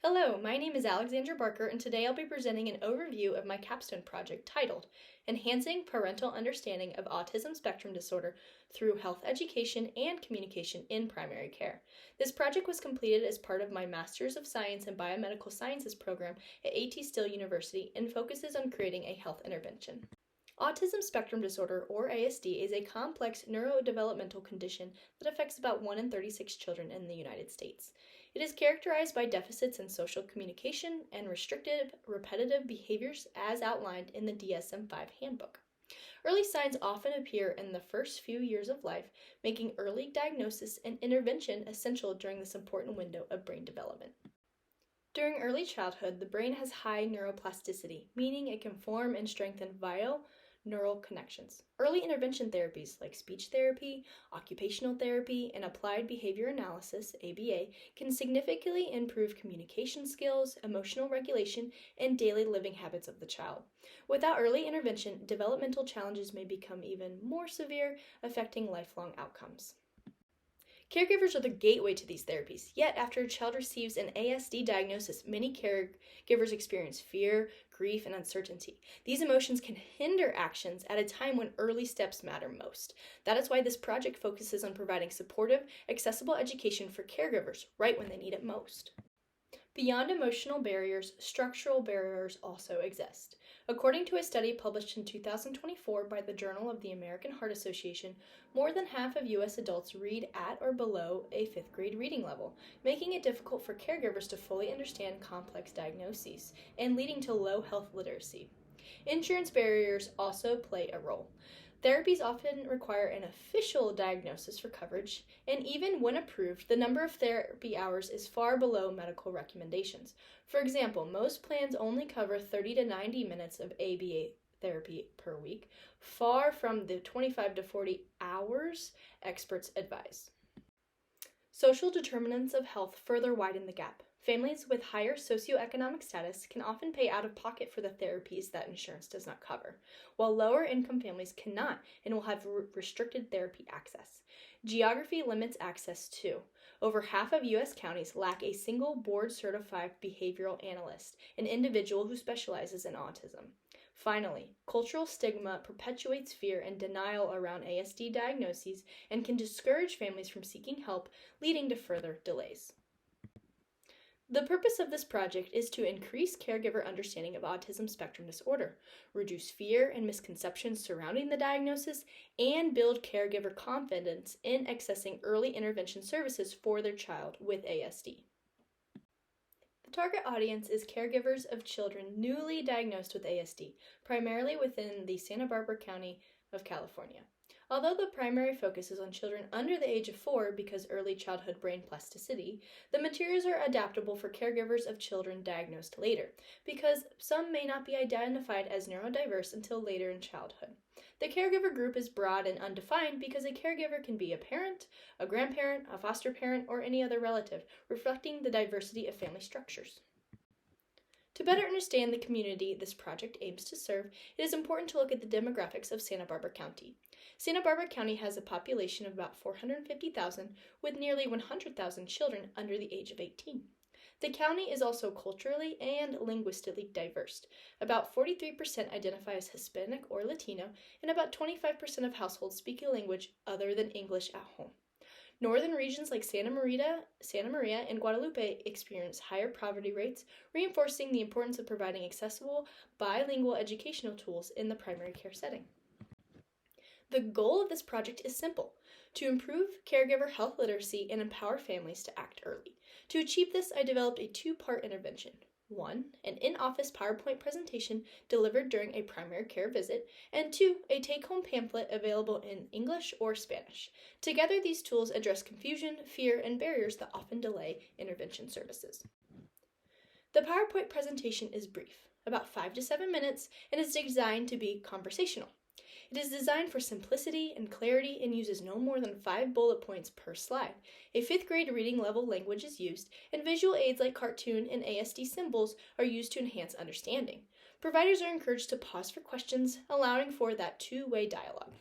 Hello, my name is Alexandra Barker, and today I'll be presenting an overview of my capstone project titled Enhancing Parental Understanding of Autism Spectrum Disorder Through Health Education and Communication in Primary Care. This project was completed as part of my Master's of Science in Biomedical Sciences program at A.T. Still University and focuses on creating a health intervention. Autism spectrum disorder, or ASD, is a complex neurodevelopmental condition that affects about 1 in 36 children in the United States. It is characterized by deficits in social communication and restrictive, repetitive behaviors as outlined in the DSM-5 handbook. Early signs often appear in the first few years of life, making early diagnosis and intervention essential during this important window of brain development. During early childhood, the brain has high neuroplasticity, meaning it can form and strengthen vital neural connections. Early intervention therapies like speech therapy, occupational therapy, and applied behavior analysis, ABA, can significantly improve communication skills, emotional regulation, and daily living habits of the child. Without early intervention, developmental challenges may become even more severe, affecting lifelong outcomes. Caregivers are the gateway to these therapies, yet after a child receives an ASD diagnosis, many caregivers experience fear, grief, and uncertainty. These emotions can hinder actions at a time when early steps matter most. That is why this project focuses on providing supportive, accessible education for caregivers right when they need it most. Beyond emotional barriers, structural barriers also exist. According to a study published in 2024 by the Journal of the American Heart Association, more than half of U.S. adults read at or below a 5th grade reading level, making it difficult for caregivers to fully understand complex diagnoses and leading to low health literacy. Insurance barriers also play a role. Therapies often require an official diagnosis for coverage, and even when approved, the number of therapy hours is far below medical recommendations. For example, most plans only cover 30 to 90 minutes of ABA therapy per week, far from the 25 to 40 hours experts advise. Social determinants of health further widen the gap. Families with higher socioeconomic status can often pay out of pocket for the therapies that insurance does not cover, while lower income families cannot and will have restricted therapy access. Geography limits access too. Over half of U.S. counties lack a single board-certified behavioral analyst, an individual who specializes in autism. Finally, cultural stigma perpetuates fear and denial around ASD diagnoses and can discourage families from seeking help, leading to further delays. The purpose of this project is to increase caregiver understanding of autism spectrum disorder, reduce fear and misconceptions surrounding the diagnosis, and build caregiver confidence in accessing early intervention services for their child with ASD. The target audience is caregivers of children newly diagnosed with ASD, primarily within the Santa Barbara County of California. Although the primary focus is on children under the age of 4 because early childhood brain plasticity, the materials are adaptable for caregivers of children diagnosed later, because some may not be identified as neurodiverse until later in childhood. The caregiver group is broad and undefined because a caregiver can be a parent, a grandparent, a foster parent, or any other relative, reflecting the diversity of family structures. To better understand the community this project aims to serve, it is important to look at the demographics of Santa Barbara County. Santa Barbara County has a population of about 450,000, with nearly 100,000 children under the age of 18. The county is also culturally and linguistically diverse. About 43% identify as Hispanic or Latino, and about 25% of households speak a language other than English at home. Northern regions like Santa Maria, and Guadalupe experience higher poverty rates, reinforcing the importance of providing accessible bilingual educational tools in the primary care setting. The goal of this project is simple: to improve caregiver health literacy and empower families to act early. To achieve this, I developed a 2-part intervention. 1, an in-office PowerPoint presentation delivered during a primary care visit, and 2, a take-home pamphlet available in English or Spanish. Together, these tools address confusion, fear, and barriers that often delay intervention services. The PowerPoint presentation is brief, about 5 to 7 minutes, and is designed to be conversational. It is designed for simplicity and clarity and uses no more than 5 bullet points per slide. A 5th grade reading level language is used, and visual aids like cartoon and ASD symbols are used to enhance understanding. Providers are encouraged to pause for questions, allowing for that two-way dialogue.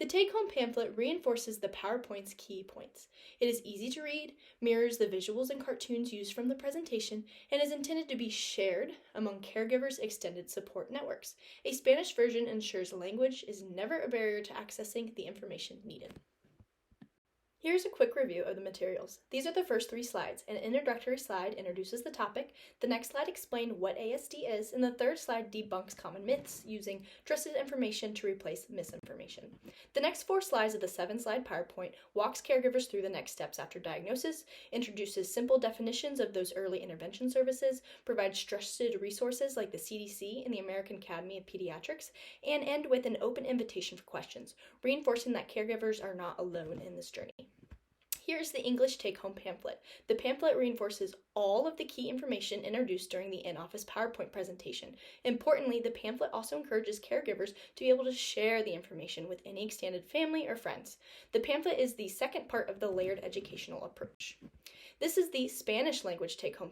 The take-home pamphlet reinforces the PowerPoint's key points. It is easy to read, mirrors the visuals and cartoons used from the presentation, and is intended to be shared among caregivers' extended support networks. A Spanish version ensures language is never a barrier to accessing the information needed. Here's a quick review of the materials. These are the first 3 slides. An introductory slide introduces the topic, the next slide explains what ASD is, and the third slide debunks common myths using trusted information to replace misinformation. The next 4 slides of the 7-slide PowerPoint walks caregivers through the next steps after diagnosis, introduces simple definitions of those early intervention services, provides trusted resources like the CDC and the American Academy of Pediatrics, and end with an open invitation for questions, reinforcing that caregivers are not alone in this journey. Here's the English take-home pamphlet. The pamphlet reinforces all of the key information introduced during the in-office PowerPoint presentation. Importantly, the pamphlet also encourages caregivers to be able to share the information with any extended family or friends. The pamphlet is the second part of the layered educational approach. This is the Spanish language take-home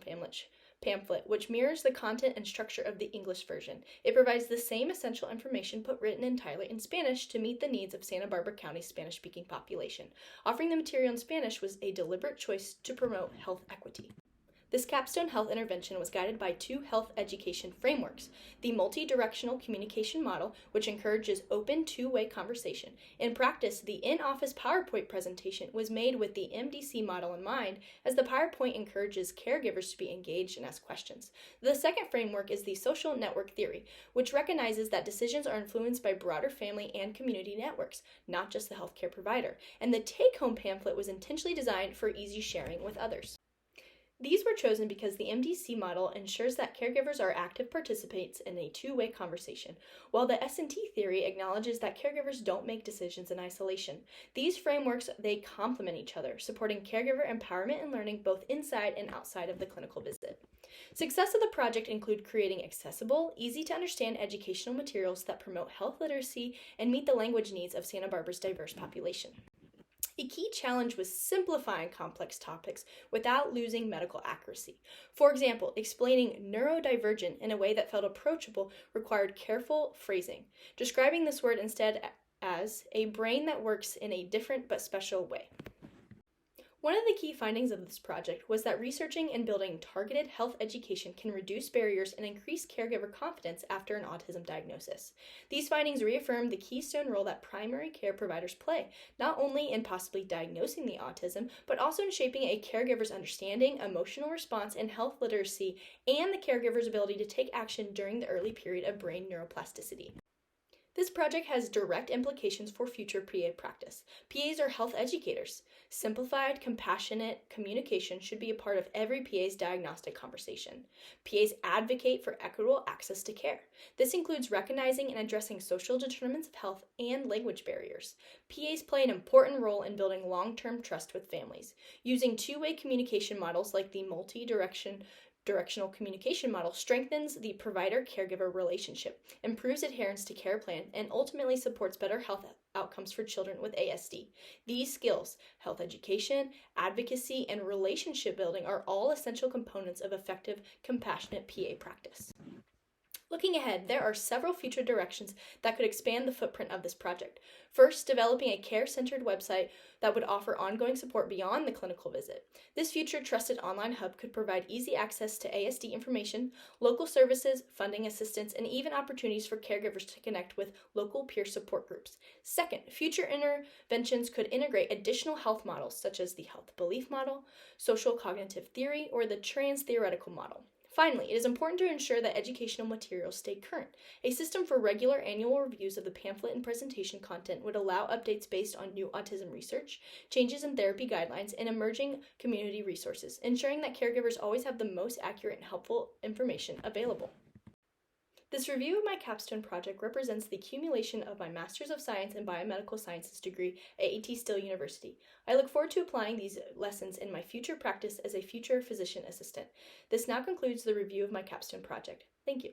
pamphlet, which mirrors the content and structure of the English version. It provides the same essential information but written entirely in Spanish to meet the needs of Santa Barbara County's Spanish-speaking population. Offering the material in Spanish was a deliberate choice to promote health equity. This Capstone health intervention was guided by 2 health education frameworks: the multi-directional communication model, which encourages open 2-way conversation. In practice, the in-office PowerPoint presentation was made with the MDC model in mind, as the PowerPoint encourages caregivers to be engaged and ask questions. The second framework is the social network theory, which recognizes that decisions are influenced by broader family and community networks, not just the healthcare provider, and the take-home pamphlet was intentionally designed for easy sharing with others. These were chosen because the MDC model ensures that caregivers are active participants in a 2-way conversation, while the S&T theory acknowledges that caregivers don't make decisions in isolation. These frameworks, they complement each other, supporting caregiver empowerment and learning both inside and outside of the clinical visit. Success of the project include creating accessible, easy-to-understand educational materials that promote health literacy and meet the language needs of Santa Barbara's diverse population. A key challenge was simplifying complex topics without losing medical accuracy. For example, explaining neurodivergent in a way that felt approachable required careful phrasing, describing this word instead as a brain that works in a different but special way. One of the key findings of this project was that researching and building targeted health education can reduce barriers and increase caregiver confidence after an autism diagnosis. These findings reaffirm the keystone role that primary care providers play, not only in possibly diagnosing the autism, but also in shaping a caregiver's understanding, emotional response, and health literacy, and the caregiver's ability to take action during the early period of brain neuroplasticity. This project has direct implications for future PA practice. PAs are health educators. Simplified, compassionate communication should be a part of every PA's diagnostic conversation. PAs advocate for equitable access to care. This includes recognizing and addressing social determinants of health and language barriers. PAs play an important role in building long-term trust with families. Using 2-way communication models like the multi-directional communication model strengthens the provider-caregiver relationship, improves adherence to care plan, and ultimately supports better health outcomes for children with ASD. These skills, health education, advocacy, and relationship building, are all essential components of effective, compassionate PA practice. Looking ahead, there are several future directions that could expand the footprint of this project. First, developing a care-centered website that would offer ongoing support beyond the clinical visit. This future trusted online hub could provide easy access to ASD information, local services, funding assistance, and even opportunities for caregivers to connect with local peer support groups. Second, future interventions could integrate additional health models such as the health belief model, social cognitive theory, or the trans-theoretical model. Finally, it is important to ensure that educational materials stay current. A system for regular annual reviews of the pamphlet and presentation content would allow updates based on new autism research, changes in therapy guidelines, and emerging community resources, ensuring that caregivers always have the most accurate and helpful information available. This review of my capstone project represents the accumulation of my Master's of Science in Biomedical Sciences degree at A.T. Still University. I look forward to applying these lessons in my future practice as a future physician assistant. This now concludes the review of my capstone project. Thank you.